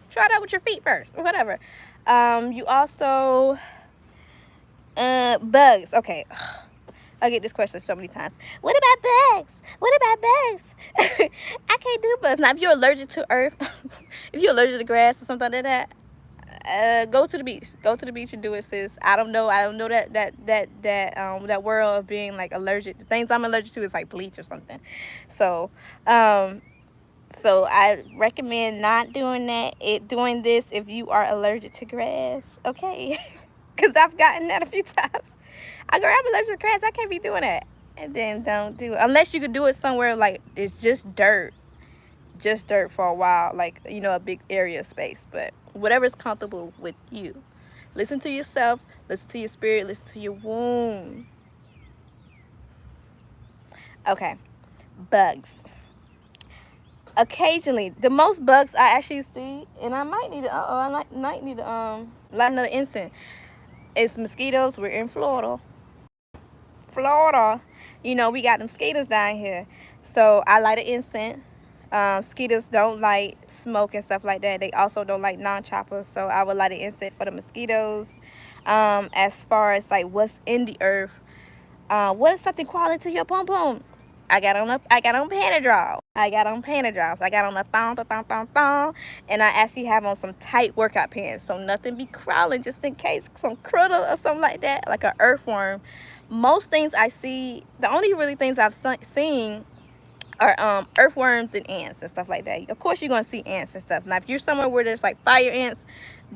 Try it out with your feet first, or whatever. You also bugs. Okay, I get this question so many times. What about bugs? I can't do bugs. Now, if you're allergic to earth, if you're allergic to grass or something like that, go to the beach and do it, sis. I don't know that world of being like allergic. The things I'm allergic to is like bleach or something. So I recommend not doing that. Doing this if you are allergic to grass, okay? Because I've gotten that a few times. I'm allergic to grass, I can't be doing that. And then don't do it unless you could do it somewhere like it's just dirt for a while, like, a big area of space. But whatever's comfortable with you. Listen to yourself, listen to your spirit, listen to your womb. Okay, bugs. Occasionally, the most bugs I actually see, and I might need to light another incense, is mosquitoes. We're in Florida. We got them mosquitoes down here, so I light an incense. Mosquitoes don't like smoke and stuff like that. They also don't like non-choppers, so I would light an incense for the mosquitoes. As far as like what's in the earth, what is something crawling to your pom pom? I got on Panadol. I got on a thong, and I actually have on some tight workout pants, so nothing be crawling, just in case some critter or something like that, like an earthworm. Most things I see, the only really things I've seen are earthworms and ants and stuff like that. Of course, you're gonna see ants and stuff. Now, if you're somewhere where there's like fire ants,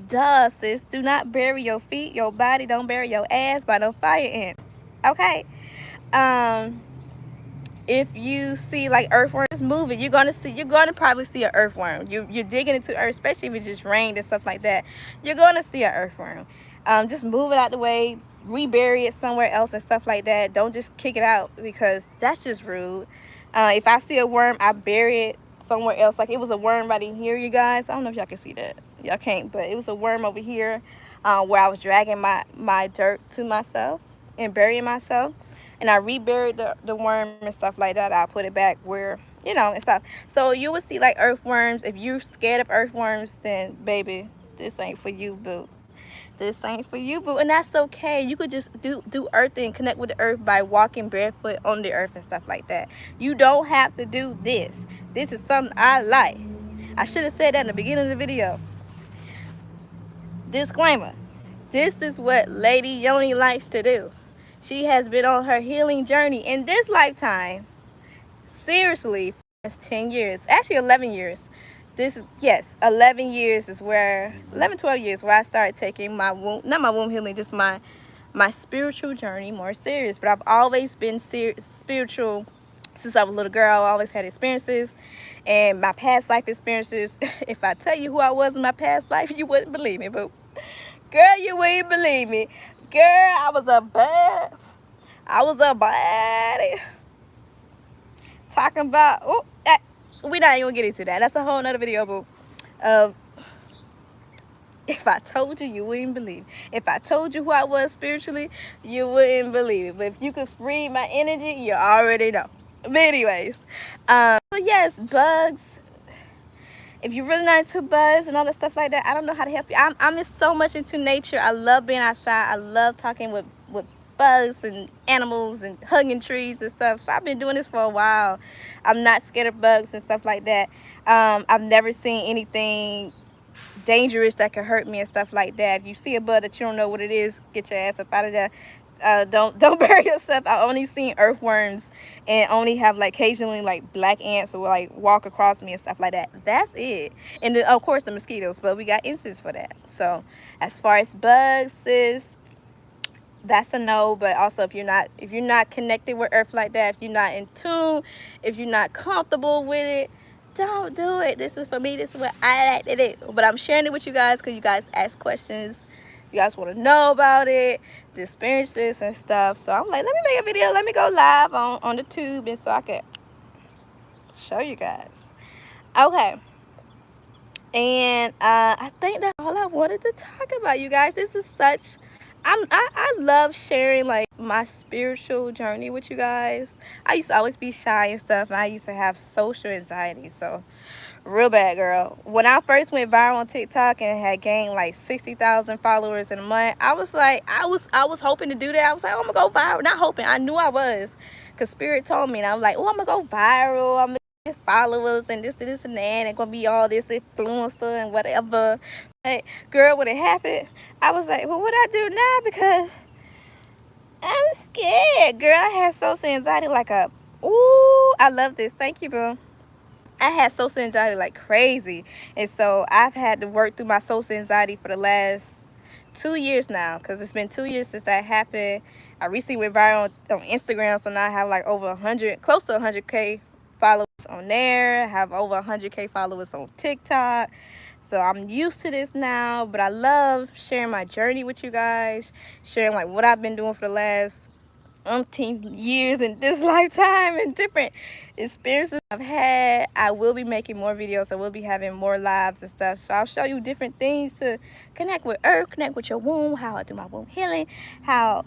duh, sis, do not bury your feet, your body. Don't bury your ass by no fire ants. Okay. If you see like earthworms moving, you're gonna probably see an earthworm. You're digging into earth, especially if it just rained and stuff like that. You're gonna see an earthworm. Just move it out the way. rebury it somewhere else and stuff like that. Don't just kick it out, because that's just rude. If I see a worm, I bury it somewhere else. Like, it was a worm right in here, you guys. I don't know if y'all can see that. Y'all can't, but it was a worm over here, where I was dragging my dirt to myself and burying myself. And I reburied the worm and stuff like that. I put it back where, and stuff. So you would see like earthworms. If you're scared of earthworms, then baby, this ain't for you, boo. This ain't for you, boo. And that's okay. You could just do earthing, connect with the earth by walking barefoot on the earth and stuff like that. You don't have to do this. This is something I like. I should have said that in the beginning of the video. Disclaimer. This is what Ladyyoni likes to do. She has been on her healing journey in this lifetime. Seriously, it's 10 years. Actually, 11 years. This is, yes, 11 years is where, 11, 12 years where I started taking my womb, not my womb healing, just my spiritual journey more serious. But I've always been spiritual since I was a little girl. I always had experiences, and my past life experiences. If I tell you who I was in my past life, you wouldn't believe me, but girl, you wouldn't believe me. Girl, I was a baddie. Talking about, we're not even gonna get into that. That's a whole nother video, boo. If I told you, you wouldn't believe. If I told you who I was spiritually, you wouldn't believe it. But if you could read my energy, you already know. But anyways, but yes, bugs. If you're really not into bugs and all that stuff like that, I don't know how to help you. I'm just so much into nature. I love being outside. I love talking with bugs and animals and hugging trees and stuff. So I've been doing this for a while. I'm not scared of bugs and stuff like that. I've never seen anything dangerous that could hurt me and stuff like that. If you see a bug that you don't know what it is, get your ass up out of there. Don't bury yourself. I only seen earthworms and only have like occasionally like black ants who will like walk across me and stuff like that. That's it. And then of course the mosquitoes, but we got incense for that. So as far as bugs, sis, that's a no. But also if you're not connected with earth like that, if you're not in tune, if you're not comfortable with it, don't do it. This is for me. This is what I like to do. But I'm sharing it with you guys because you guys ask questions. You guys want to know about it, the experiences and stuff. So I'm like, let me make a video. Let me go live on the tube, and so I can show you guys. Okay. And I think that's all I wanted to talk about, you guys. This is such, I love sharing like my spiritual journey with you guys. I used to always be shy and stuff, and I used to have social anxiety, so real bad, girl. When I first went viral on TikTok and had gained like 60,000 followers in a month, I was like, I was hoping to do that. I was like, oh, I'm gonna go viral. Not hoping, I knew I was, because Spirit told me, and I was like, oh, I'm gonna go viral. I'm gonna get followers and this and that, and gonna be all this influencer and whatever. But girl, when it happened, I was like, well, what I do now? Because I'm scared, girl. I had social anxiety like a, ooh, I love this. Thank you, bro. I had social anxiety like crazy, and so I've had to work through my social anxiety for the last 2 years now, because it's been 2 years since that happened. I recently went viral on Instagram, so now I have like over 100, close to 100K followers on there. I have over 100K followers on TikTok, so I'm used to this now. But I love sharing my journey with you guys, sharing like what I've been doing for the last umpteen years in this lifetime and different experiences I've had. I will be making more videos. I will be having more lives and stuff. So I'll show you different things to connect with earth, connect with your womb, how I do my womb healing, how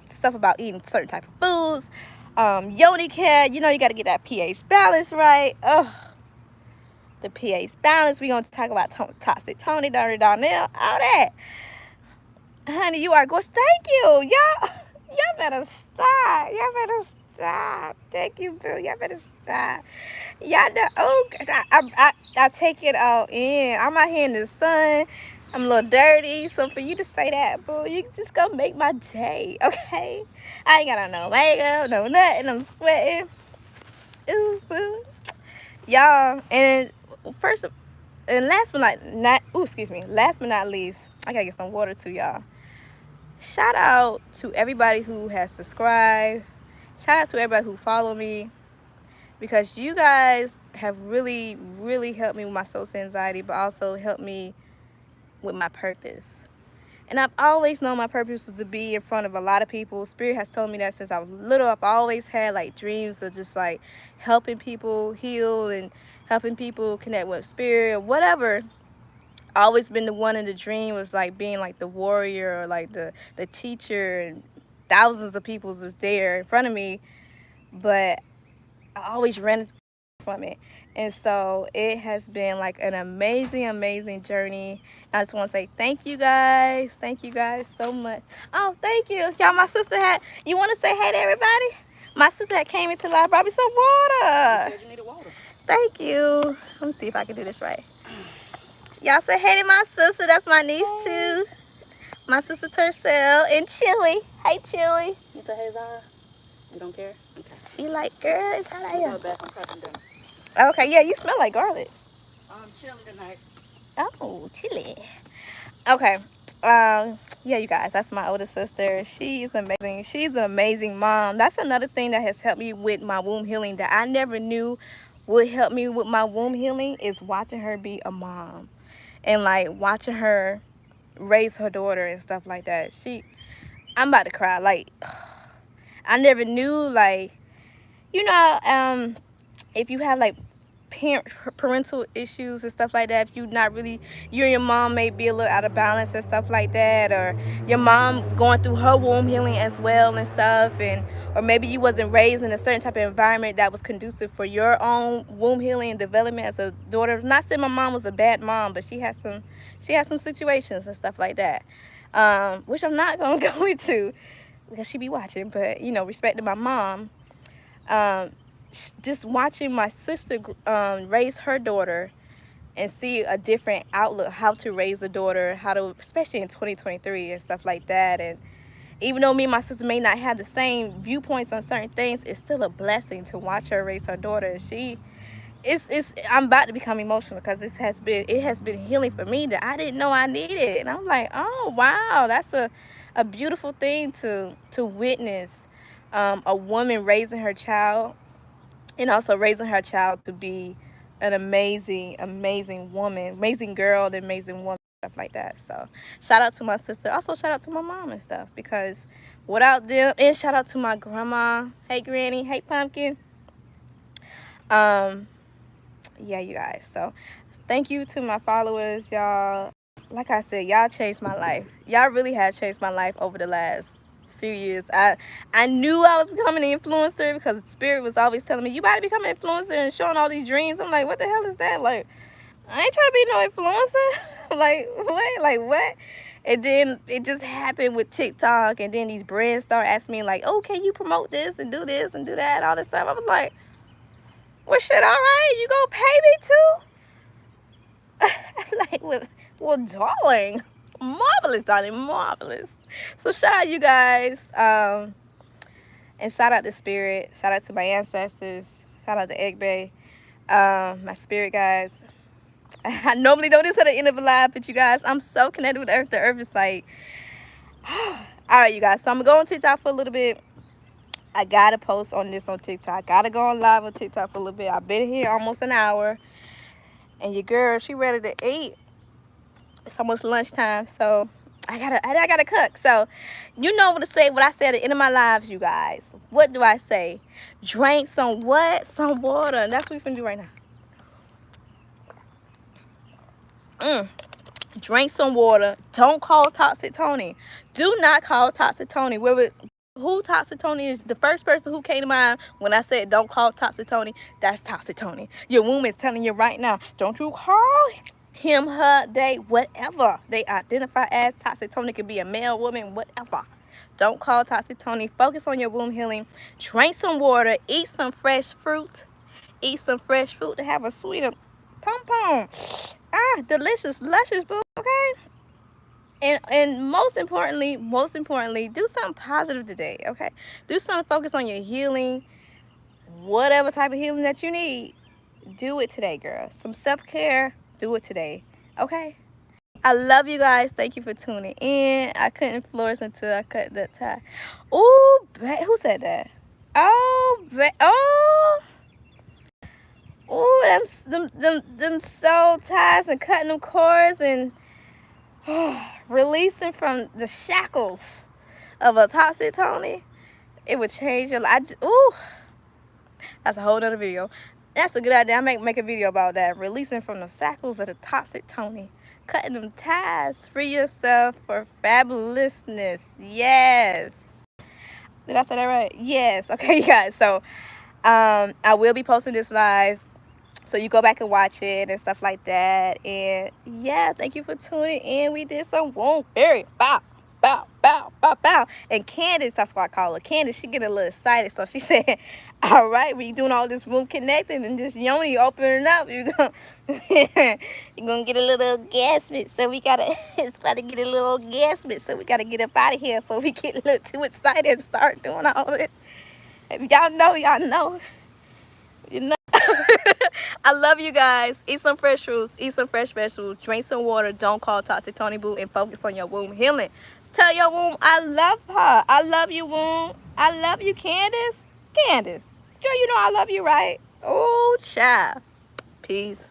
stuff about eating certain type of foods, yoni care. You know, you got to get that pH balance right. The pH balance. We're going to talk about toxic Tony, Darnell, all that. Honey, you are gorgeous. Thank you. Y'all better stop. Y'all better stop. Thank you, boo. Y'all better stop. Y'all know, oh, I take it all in. I'm out here in the sun. I'm a little dirty. So for you to say that, boo, you just gonna make my day, okay? I ain't got on no makeup, no nothing. I'm sweating. Ooh, boo. Y'all, and first, and last but not least, I gotta get some water too, y'all. Shout out to everybody who has subscribed. Shout out to everybody who follow me, because you guys have really, really helped me with my social anxiety, but also helped me with my purpose. And I've always known my purpose was to be in front of a lot of people. Spirit has told me that since I was little. I've always had like dreams of just like helping people heal and helping people connect with spirit or whatever. Always been the one in the dream was like being like the warrior or like the teacher, and thousands of people was there in front of me, but I always ran from it. And so it has been like an amazing journey. I just want to say thank you guys so much. Oh, thank you y'all. My sister had, you want to say hey to everybody? My sister had came into the library, brought me some water. You said you needed water. Thank you. Let me see if I can do this right. Y'all say hey to my sister. That's my niece too. My sister Tercel and Chili. Hey Chili. You say hey Zara? You don't care? Okay. She like, girl, it's hot out here. Go back on prepping dinner. Okay, yeah, you smell like garlic. I'm chilling tonight. Oh, chili. Okay. Yeah, you guys, that's my older sister. She's amazing. She's an amazing mom. That's another thing that has helped me with my womb healing that I never knew would help me with my womb healing is watching her be a mom and like watching her raise her daughter and stuff like that. I'm about to cry. Like, I never knew, like, you know, if you have like parental issues and stuff like that, if you not really, you and your mom may be a little out of balance and stuff like that, or your mom going through her womb healing as well and stuff, and or maybe you wasn't raised in a certain type of environment that was conducive for your own womb healing and development as a daughter. Not saying my mom was a bad mom, but she had some situations and stuff like that, which I'm not gonna go into because she be watching, but you know, respect to my mom. Just watching my sister raise her daughter and see a different outlook, how to raise a daughter, how to, especially in 2023 and stuff like that. And even though me and my sister may not have the same viewpoints on certain things, it's still a blessing to watch her raise her daughter. I'm about to become emotional because it has been healing for me that I didn't know I needed. And I'm like, oh wow, that's a beautiful thing to witness, a woman raising her child and also raising her child to be an amazing woman, amazing girl, an amazing woman, stuff like that. So shout out to my sister. Also shout out to my mom and stuff, because without them, and shout out to my grandma. Hey Granny, hey Pumpkin. Yeah, you guys. So thank you to my followers, y'all. Like I said, y'all changed my life. Y'all really have changed my life over the last few years. I knew I was becoming an influencer because Spirit was always telling me, you about to become an influencer and showing all these dreams. I'm like, what the hell is that? Like, I ain't trying to be no influencer. Like, what? Like, what? And then it just happened with TikTok, and then these brands start asking me like, oh, can you promote this and do that, all this stuff. I was like, well, shit, all right, you gonna pay me too? Like, well, darling, marvelous, darling, marvelous. So shout out you guys, and shout out to Spirit, shout out to my ancestors, shout out to Egg Bay, my spirit guides. I normally don't do this at the end of a live, but you guys, I'm so connected with Earth. The Earth is like, all right, you guys. So I'm gonna go on TikTok for a little bit. I gotta post on this on TikTok. Gotta go on live on TikTok for a little bit. I've been here almost an hour, and your girl, she ready to eat. It's almost lunchtime, so I gotta cook. So you know what to say. What I say at the end of my lives, you guys. What do I say? Drink some what? Some water. And that's what we're finna do right now. Drink some water. Don't call Toxic Tony. Do not call Toxic Tony. Who Toxic Tony is? The first person who came to mind when I said don't call Toxic Tony, that's Toxic Tony. Your womb is telling you right now, don't you call him, her, they, whatever they identify as. Toxic Tony could be a male, woman, whatever. Don't call Toxic Tony. Focus on your womb healing. Drink some water. Eat some fresh fruit. Eat some fresh fruit to have a sweeter pom-pom. Delicious, luscious, boo. Okay. And most importantly, do something positive today. Okay. Do something. Focus on your healing. Whatever type of healing that you need, do it today, girl. Some self-care. Do it today. Okay. I love you guys. Thank you for tuning in. I couldn't flourish until I cut that tie. Oh, who said that? Oh, them soul ties and cutting them cords, and releasing from the shackles of a toxic Tony, it would change your life. Ooh, that's a whole other video. That's a good idea. I make a video about that. Releasing from the shackles of the toxic Tony. Cutting them ties. Free yourself for fabulousness. Yes. Did I say that right? Yes. Okay, you guys. So I will be posting this live, so you go back and watch it and stuff like that. And yeah, thank you for tuning in. We did some womb fairy. Bow, bow, bow, bow, bow. And Candace, that's why I call her Candace, she get a little excited. So she said, all right, when you doing all this womb connecting and this yoni opening up, you're gonna you're gonna get a little orgasmic. So we gotta it's about to get a little orgasmic. So we gotta get up out of here before we get a little too excited and start doing all this. If y'all know, y'all know. You know. I love you guys. Eat some fresh fruits. Eat some fresh vegetables. Drink some water. Don't call toxic Tony Boo, and focus on your womb healing. Tell your womb I love her. I love you, womb. I love you, Candace. Candace. Girl, you know I love you, right? Oh, child. Peace.